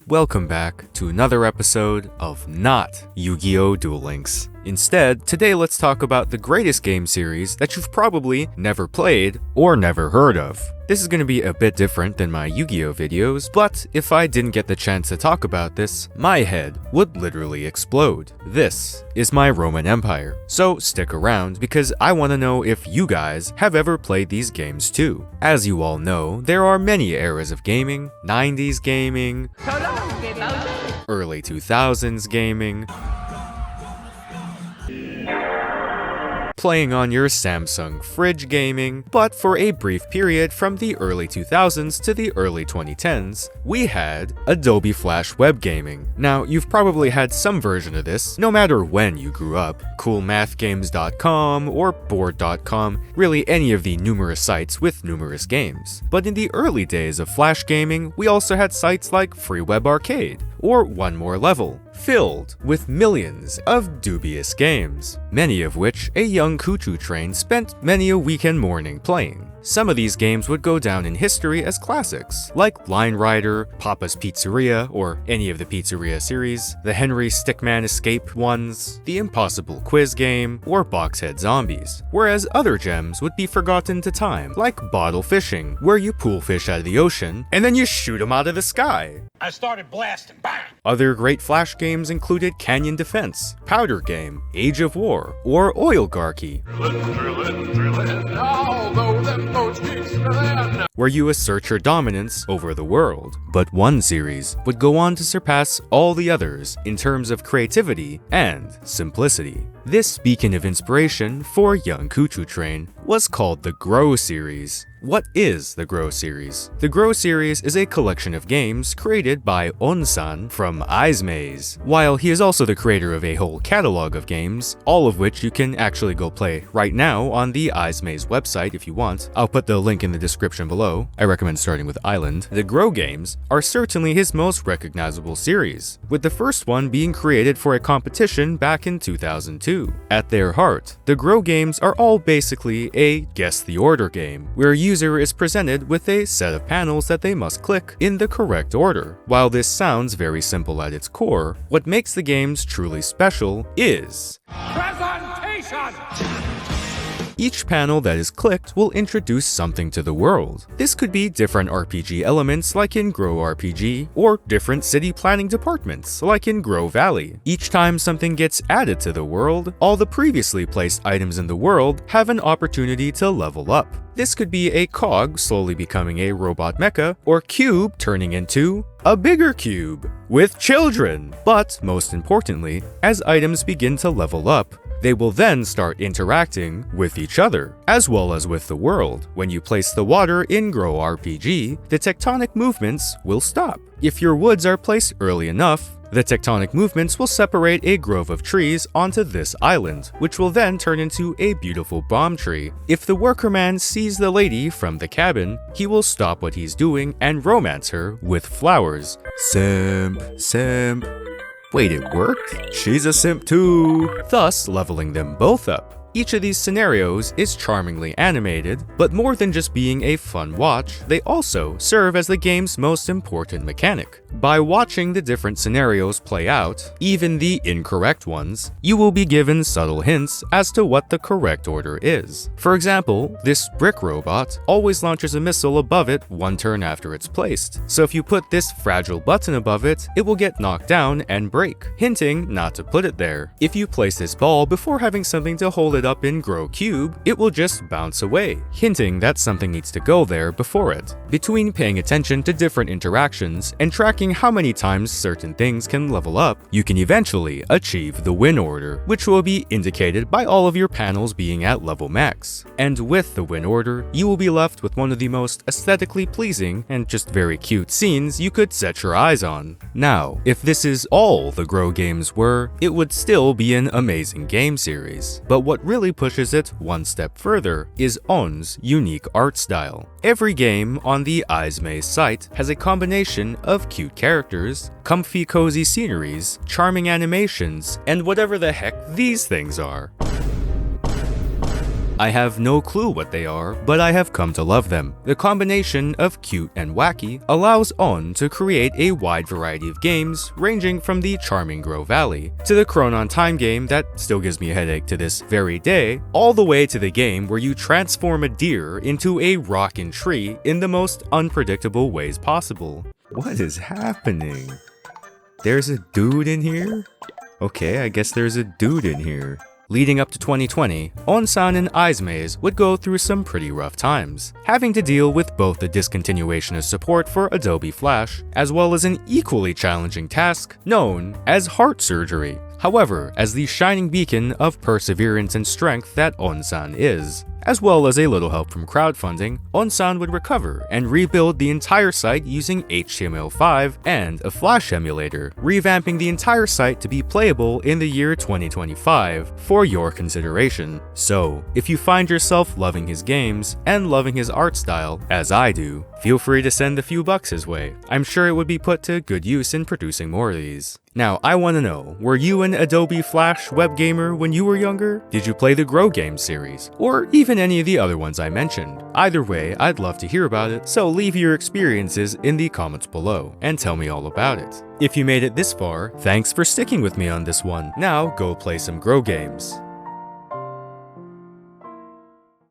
Welcome back to another episode of Not Yu-Gi-Oh! Duel Links. Instead, today let's talk about the greatest game series that you've probably never played or never heard of. This is going to be a bit different than my Yu-Gi-Oh! Videos, but if I didn't get the chance to talk about this, my head would literally explode. This is my Roman Empire. So stick around because I want to know if you guys have ever played these games too. As you all know, there are many eras of gaming: 90s gaming, early 2000s gaming, playing on your Samsung fridge gaming, but for a brief period from the early 2000s to the early 2010s, we had Adobe Flash web gaming. Now, you've probably had some version of this, no matter when you grew up. coolmathgames.com or board.com, really any of the numerous sites with numerous games. But in the early days of Flash gaming, we also had sites like Free Web Arcade, or One More Level, filled with millions of dubious games, many of which a young Kuchu train spent many a weekend morning playing. Some of these games would go down in history as classics, like Line Rider, Papa's Pizzeria, or any of the Pizzeria series, the Henry Stickman Escape ones, the Impossible Quiz Game, or Boxhead Zombies, whereas other gems would be forgotten to time, like Bottle Fishing, where you pull fish out of the ocean, and then you shoot them out of the sky. I started blasting. Bang! Other great Flash games included Canyon Defense, Powder Game, Age of War, or Oilgarchy, where you assert your dominance over the world. But one series would go on to surpass all the others in terms of creativity and simplicity. This beacon of inspiration for young Kuchu train was called the Grow series. What is the Grow series? The Grow series is a collection of games created by On-san from Ice Maze. While he is also the creator of a whole catalog of games, all of which you can actually go play right now on the Ice Maze website if you want. I'll put the link in the description below. I recommend starting with Island. The Grow games are certainly his most recognizable series, with the first one being created for a competition back in 2002. At their heart, the Grow games are all basically a guess the order game, where a user is presented with a set of panels that they must click in the correct order. While this sounds very simple at its core, what makes the games truly special is Presentation! each panel that is clicked will introduce something to the world. This could be different RPG elements like in Grow RPG, or different city planning departments like in Grow Valley. Each time something gets added to the world, all the previously placed items in the world have an opportunity to level up. This could be a cog slowly becoming a robot mecha, or cube turning into a bigger cube with children. But most importantly, as items begin to level up, they will then start interacting with each other, as well as with the world. When you place the water in Grow RPG, the tectonic movements will stop. If your woods are placed early enough, the tectonic movements will separate a grove of trees onto this island, which will then turn into a beautiful bomb tree. If the workerman sees the lady from the cabin, he will stop what he's doing and romance her with flowers. Simp, simp. Wait, it worked? She's a simp too! Thus leveling them both up. Each of these scenarios is charmingly animated, but more than just being a fun watch, they also serve as the game's most important mechanic. By watching the different scenarios play out, even the incorrect ones, you will be given subtle hints as to what the correct order is. For example, this brick robot always launches a missile above it one turn after it's placed, so if you put this fragile button above it, it will get knocked down and break, hinting not to put it there. If you place this ball before having something to hold it up in Grow Cube, it will just bounce away, hinting that something needs to go there before it. Between paying attention to different interactions and tracking how many times certain things can level up, you can eventually achieve the win order, which will be indicated by all of your panels being at level max. And with the win order, you will be left with one of the most aesthetically pleasing and just very cute scenes you could set your eyes on. Now, if this is all the Grow games were, it would still be an amazing game series. But what really pushes it one step further is On's unique art style. Every game on the Ice Maze site has a combination of cute characters, comfy cozy sceneries, charming animations, and whatever the heck these things are. I have no clue what they are, but I have come to love them. The combination of cute and wacky allows On to create a wide variety of games, ranging from the charming Grow Valley, to the Chronon Time game that still gives me a headache to this very day, all the way to the game where you transform a deer into a rockin' tree in the most unpredictable ways possible. What is happening? There's a dude in here? Okay, I guess there's a dude in here. Leading up to 2020, On-san and Izmaze would go through some pretty rough times, having to deal with both the discontinuation of support for Adobe Flash, as well as an equally challenging task known as heart surgery. However, as the shining beacon of perseverance and strength that On-san is, as well as a little help from crowdfunding, On-san would recover and rebuild the entire site using HTML5 and a Flash emulator, revamping the entire site to be playable in the year 2025 for your consideration. So, if you find yourself loving his games and loving his art style, as I do, feel free to send a few bucks his way. I'm sure it would be put to good use in producing more of these. Now, I want to know, were you an Adobe Flash web gamer when you were younger? Did you play the Grow Games series? Or even any of the other ones I mentioned? Either way, I'd love to hear about it, so leave your experiences in the comments below, and tell me all about it. If you made it this far, thanks for sticking with me on this one. Now, go play some Grow Games.